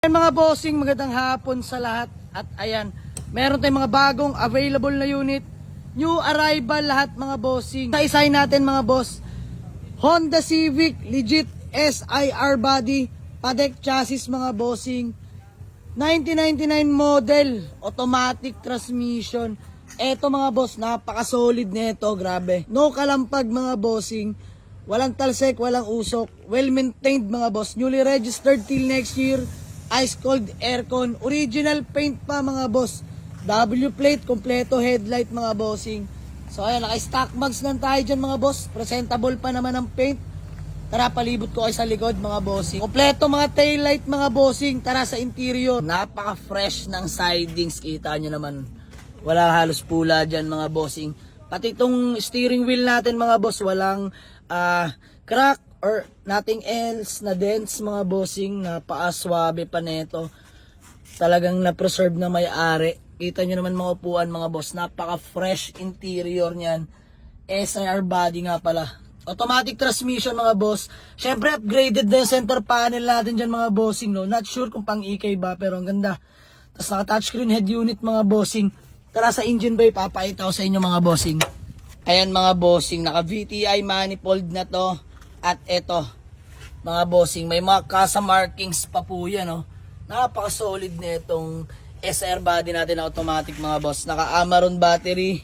Ayan mga bossing, magandang hapon sa lahat. At ayan, meron tayong mga bagong available na unit. New arrival lahat mga bossing. Isa-isahin natin mga boss. Honda Civic, legit SIR body, padek chassis mga bossing. 1999 model, automatic transmission. Eto mga boss, napaka-solid nito, grabe. No kalampag mga bossing. Walang talsek, walang usok. Well-maintained mga boss. Newly registered till next year. Ice cold aircon. Original paint pa mga boss. W plate, kompleto headlight mga bossing. So ayan, naka-stock mags lang tayo dyan mga boss. Presentable pa naman ang paint. Tara, palibot ko kayo sa likod mga bossing. Kompleto mga taillight mga bossing. Tara sa interior. Napaka-fresh ng sidings. Kita nyo naman. Wala halos pula dyan mga bossing. Pati itong steering wheel natin mga boss, walang crack or nothing else na dents mga bossing. Napaka-swabe pa neto. Talagang na-preserve na may-ari. Kita nyo naman mga upuan mga boss. Napaka-fresh interior niyan. SIR body nga pala. Automatic transmission mga boss. Syempre upgraded na yung center panel natin dyan mga bossing. No? Not sure kung pang EK ba pero ang ganda. Tapos naka-touchscreen head unit mga bossing. Tara sa engine bay, papakita ko sa inyo mga bossing. Ayan mga bossing, naka-VTI manifold na to. At eto, mga bossing, may mga kasa markings pa po yan. No? Napaka-solid na itong SR body natin na automatic mga boss. Naka-Amaron battery.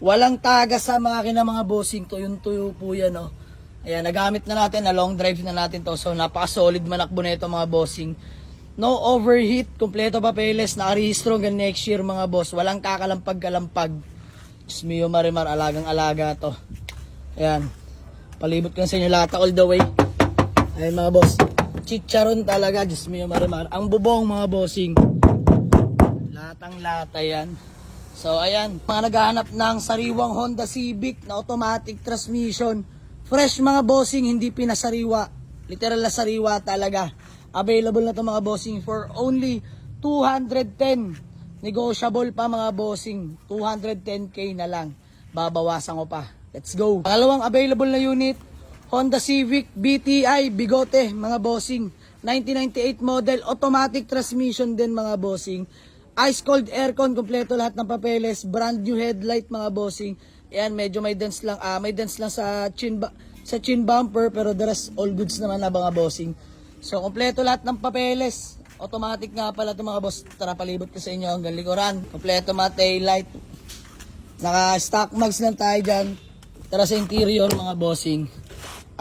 Walang tagas sa makina mga bossing. Tuyong-tuyo po yan. No? Ayan, nagamit na natin, na long drive na natin to. So napaka-solid manakbo na ito mga bossing. No overheat, kompleto papeles, nakarehistro hanggang next year mga boss. Walang kakalampag-kalampag. Diyos mio marimar, alagang-alaga to. Ayan. Palibot ko na sa inyo lahat all the way. Ayan mga boss. Chicharon talaga, Diyos mio marimar. Ang bubong mga bossing. Latang-lata yan. So ayan, mga naghahanap ng sariwang Honda Civic na automatic transmission. Fresh mga bossing, hindi pinasariwa. Literal na sariwa talaga. Available na to mga bossing for only 210. Negotiable pa mga bossing. 210k na lang. Babawasan ko pa. Let's go. Pangalawang available na unit, Honda Civic BTI Bigote mga bossing. 1998 model, automatic transmission din mga bossing. Ice cold aircon, kompleto lahat ng papeles. Brand new headlight mga bossing. Ayan, medyo may dents lang. May dents lang sa chin bumper pero the rest all goods naman na mga bossing. So, kompleto lahat ng papeles. Automatic nga pala ito mga boss. Tara, palibot ko sa inyo hanggang likuran. Kompleto mga taillight. Naka-stock mags lang tayo dyan. Tara sa interior mga bossing.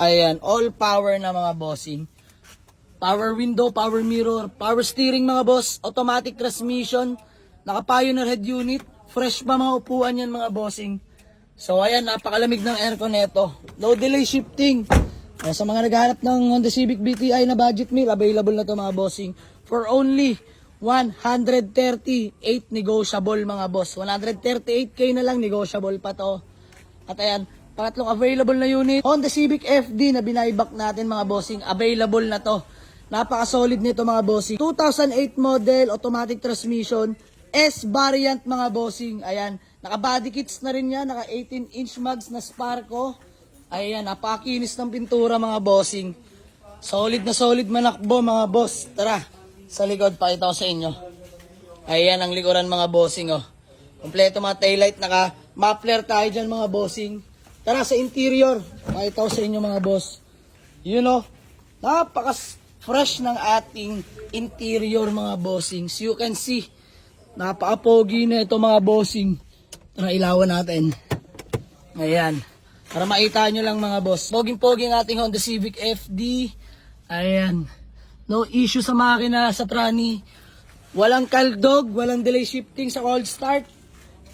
Ayan, all power na mga bossing. Power window, power mirror, power steering mga boss. Automatic transmission. Naka-Pioneer head unit. Fresh pa mga upuan yan mga bossing. So, ayan, napakalamig ng aircon neto. Low delay shifting. Sa mga naghahanap ng Honda Civic BTI na budget meal, available na to mga bossing for only 138 negotiable mga boss. 138k na lang, negotiable pa to. At ayan, pangatlong available na unit, Honda Civic FD na binayback natin mga bossing, available na to. Napaka-solid nito mga bossing. 2008 model, automatic transmission, S variant mga bossing. Ayan, naka-body kits na rin yan, naka 18-inch mags na Sparco. Ayan, napakinis ng pintura mga bossing. Solid na solid manakbo mga boss. Tara, sa likod pakita ko sa inyo. Ayan ang likuran mga bossing oh. Kompleto mga taillight, naka muffler tayo dyan mga bossing. Tara sa interior, pakita ko sa inyo mga boss. You know, napaka-fresh ng ating interior mga bossing. So you can see, napaka-pogi na ito mga bossing. Tara, ilawan natin. Ayan. Para makita nyo lang mga boss. Poging-poging ating Honda Civic FD. Ayan. No issue sa makina, sa trani. Walang kaldog, walang delay shifting sa cold start.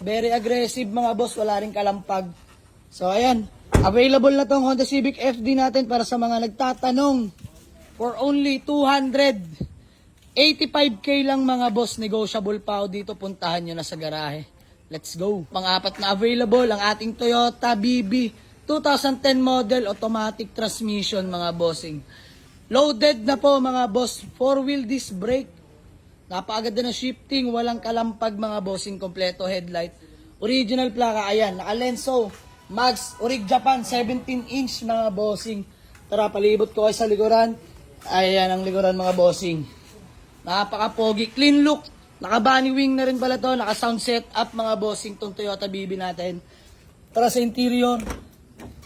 Very aggressive mga boss, wala rin kalampag. So ayan, available na tong Honda Civic FD natin para sa mga nagtatanong. For only 285k lang mga boss. Negotiable pa o dito, puntahan nyo na sa garahe. Let's go. Pang-apat na available ang ating Toyota BB 2010 model, automatic transmission mga bossing. Loaded na po mga boss. 4-wheel disc brake. Napakaganda na shifting. Walang kalampag mga bossing. Kompleto headlight. Original plaka. Ayan. Naka-Lenso. Max. Orig Japan. 17-inch mga bossing. Tara, palibot ko kayo sa likuran. Ayan ang likuran mga bossing. Napaka-pogi. Clean look. Naka-bunny wing na rin pala to. Naka-sound set up mga bossing tong Toyota BB natin. Tara sa interior.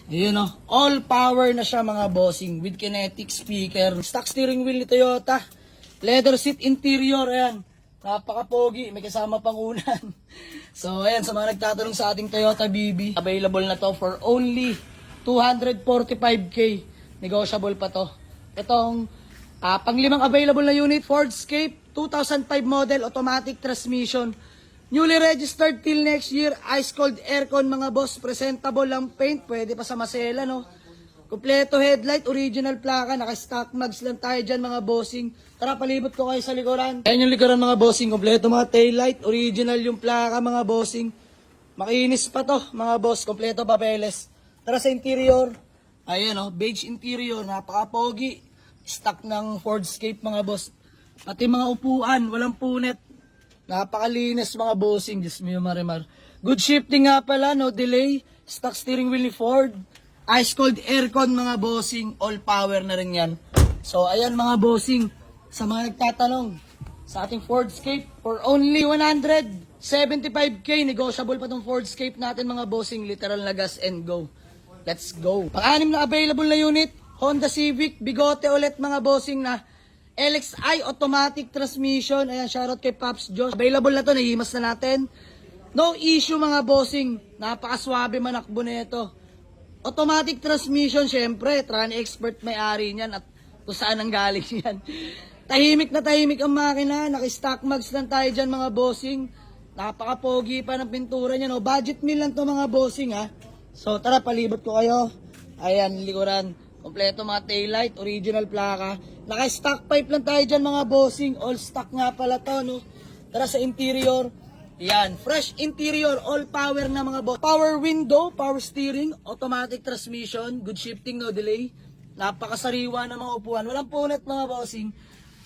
Ayun o. All power na siya mga bossing. With kinetic speaker. Stock steering wheel ni Toyota. Leather seat interior. Ayan. Napaka-pogi. May kasama pang unan. So ayan. Sa mga nagtatanong sa ating Toyota BB. Available na to for only 245k. Negotiable pa to. Itong panglimang available na unit, Ford Escape, 2005 model, automatic transmission. Newly registered till next year, ice cold aircon mga boss, presentable lang paint, pwede pa sa masela no. Kompleto headlight, original plaka, naka-stock mags lang tayo dyan mga bossing. Tara, palibot ko kayo sa likuran. Ayan yung likuran mga bossing, kompleto mga taillight, original yung plaka mga bossing. Makinis pa to mga boss, kompleto papeles. Tara sa interior, ayan o, beige interior, napaka-pogi. Stock ng Ford Escape mga boss. Pati mga upuan, walang punit. Napakalinis mga bossing. Diyos mo yung marimar. Good shifting nga pala, no delay. Stock steering wheel ni Ford. Ice cold aircon mga bossing. All power na rin yan. So ayan mga bossing. Sa mga nagtatanong sa ating Ford Escape for only 175k. Negotiable pa tong Ford Escape natin mga bossing. Literal na gas and go. Let's go. Pang-anim na available na unit. Honda Civic, bigote ulit mga bossing na LXI automatic transmission. Ayan, shoutout kay Pops Josh. Available na to, nahimas na natin. No issue mga bossing. Napakaswabe manakbo na ito. Automatic transmission, syempre. Tran expert may-ari niyan at kung saan ang galing yan. Tahimik na tahimik ang makina. Naki-stock mags lang tayo dyan mga bossing. Napaka-pogi pa ng pintura niya. No? Budget meal lang to mga bossing ha. So tara, palibot ko kayo. Ayan, likuran. Kompleto mga taillight, original plaka. Naka-stock pipe lang tayo dyan mga bossing. All stock nga pala to, no? Tara sa interior. Yan, fresh interior, all power na mga boss. Power window, power steering, automatic transmission, good shifting, no delay. Napakasariwa na mga upuan. Walang punit mga bossing.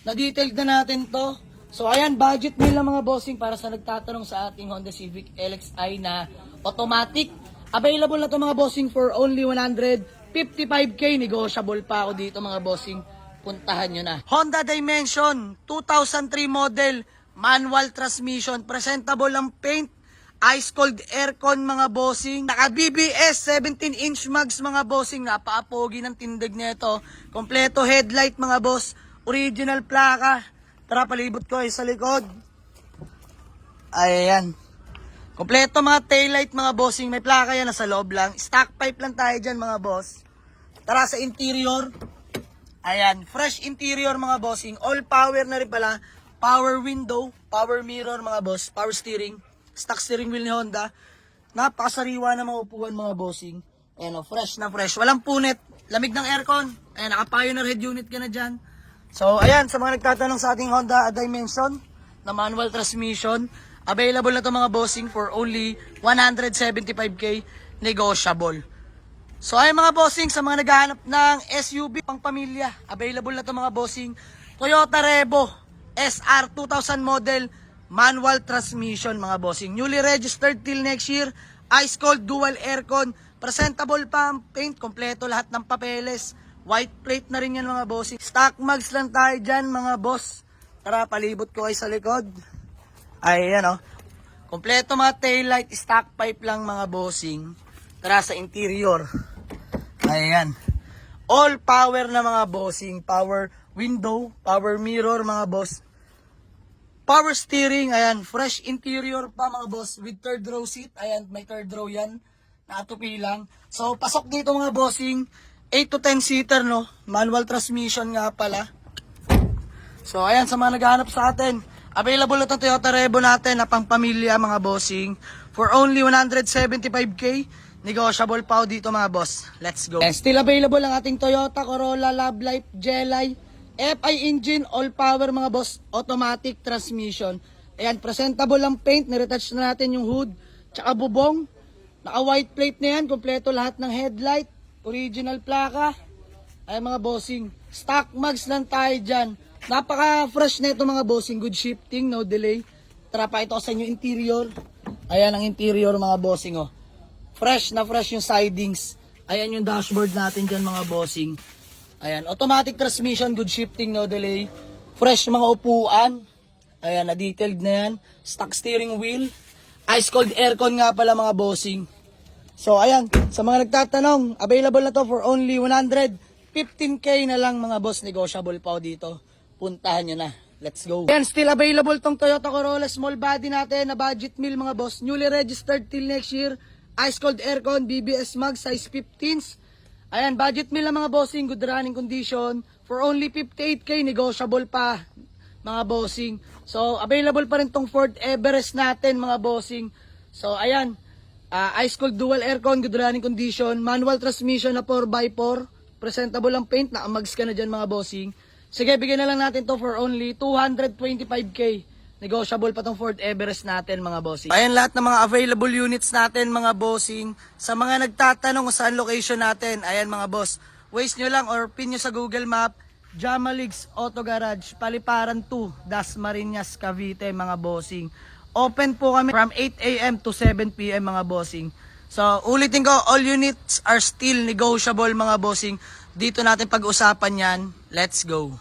Na-detailed na natin to. So ayan, budget meal lang mga bossing para sa nagtatanong sa ating Honda Civic LXI na automatic. Available na to mga bossing for only 155k, negotiable pa ako dito mga bossing. Puntahan nyo na. Honda Dimension, 2003 model, manual transmission, presentable ang paint, ice cold aircon mga bossing. Naka BBS 17-inch mags mga bossing, napaka-pogi ng tindig nito. Kompleto headlight mga boss, original plaka. Tara, palibot ko sa likod. Ayan. Kompleto mga taillight mga bossing, may plaka yan nasa loob lang. Stock pipe lang tayo dyan mga boss. Tara sa interior. Ayan, fresh interior mga bossing. All power na rin pala. Power window, power mirror mga boss, power steering, stock steering wheel ni Honda. Napakasariwa na mga upuan mga bossing. Ayan o, fresh na fresh. Walang punit. Lamig ng aircon. Ayan, naka-Pioneer head unit ka na dyan. So, ayan, sa mga nagtatanong sa ating Honda Dimension na manual transmission, available na to mga bossing for only 175k, negotiable. So ay mga bossing, sa mga naghahanap ng SUV pang pamilya, available na to mga bossing. Toyota Revo SR 2000 model, manual transmission mga bossing. Newly registered till next year, ice cold dual aircon, presentable pa ang paint, kompleto lahat ng papeles. White plate na rin yan mga bossing. Stock mags lang tayo dyan mga boss. Tara, palibot ko ay sa likod. Ayan o. Kompleto mga taillight, stock pipe lang mga bossing. Tara sa interior. Ayan. All power na mga bossing. Power window, power mirror mga boss. Power steering, ayan. Fresh interior pa mga boss with third row seat. Ayan, may third row yan. Nakatupi lang. So, pasok dito mga bossing. 8 to 10 seater no. Manual transmission nga pala. So, ayan, sa mga naghahanap sa atin. Available na itong Toyota Revo natin na pang pamilya mga bossing for only 175k. Negotiable pa dito mga boss. Let's go. Still available ang ating Toyota Corolla Love Life Jelly. FI engine, all power mga boss. Automatic transmission. Ayan, presentable ang paint. Niretouch na natin yung hood. Tsaka bubong. Naka white plate na yan. Kompleto lahat ng headlight. Original plaka. Ayan mga bossing. Stock mags lang tayo dyan. Napaka-fresh na ito mga bossing. Good shifting, no delay. Tara pa ito sa inyo interior. Ayan ang interior mga bossing oh. Fresh na fresh yung sidings. Ayan yung dashboard natin dyan mga bossing. Ayan, automatic transmission, good shifting, no delay. Fresh mga upuan. Ayan, na-detailed na yan. Stock steering wheel. Ice cold aircon nga pala mga bossing. So ayan, sa mga nagtatanong, available na to for only 115k na lang mga boss. Negotiable pa dito. Puntahan nyo na. Let's go. Ayan, still available tong Toyota Corolla small body natin na budget meal mga boss. Newly registered till next year. Ice cold aircon, BBS mag, size 15s. Ayan, budget meal na mga bossing, good running condition. For only 58k, negotiable pa mga bossing. So, available pa rin tong Ford Everest natin mga bossing. So, ayan. Ice cold dual aircon, good running condition, manual transmission na 4x4, presentable ang paint, nakamags ka na dyan mga bossing. Sige, bigyan na lang natin to for only 225k. Negotiable pa tong Ford Everest natin mga bossing. Ayan lahat ng mga available units natin mga bossing. Sa mga nagtatanong kung saan location natin, ayan mga boss, waste nyo lang or pin nyo sa Google Map, Jamaligs Auto Garage, Paliparan 2, Dasmariñas, Cavite mga bossing. Open po kami from 8 a.m. to 7 p.m. mga bossing. So, ulitin ko, all units are still negotiable mga bossing. Dito natin pag-usapan yan. Let's go.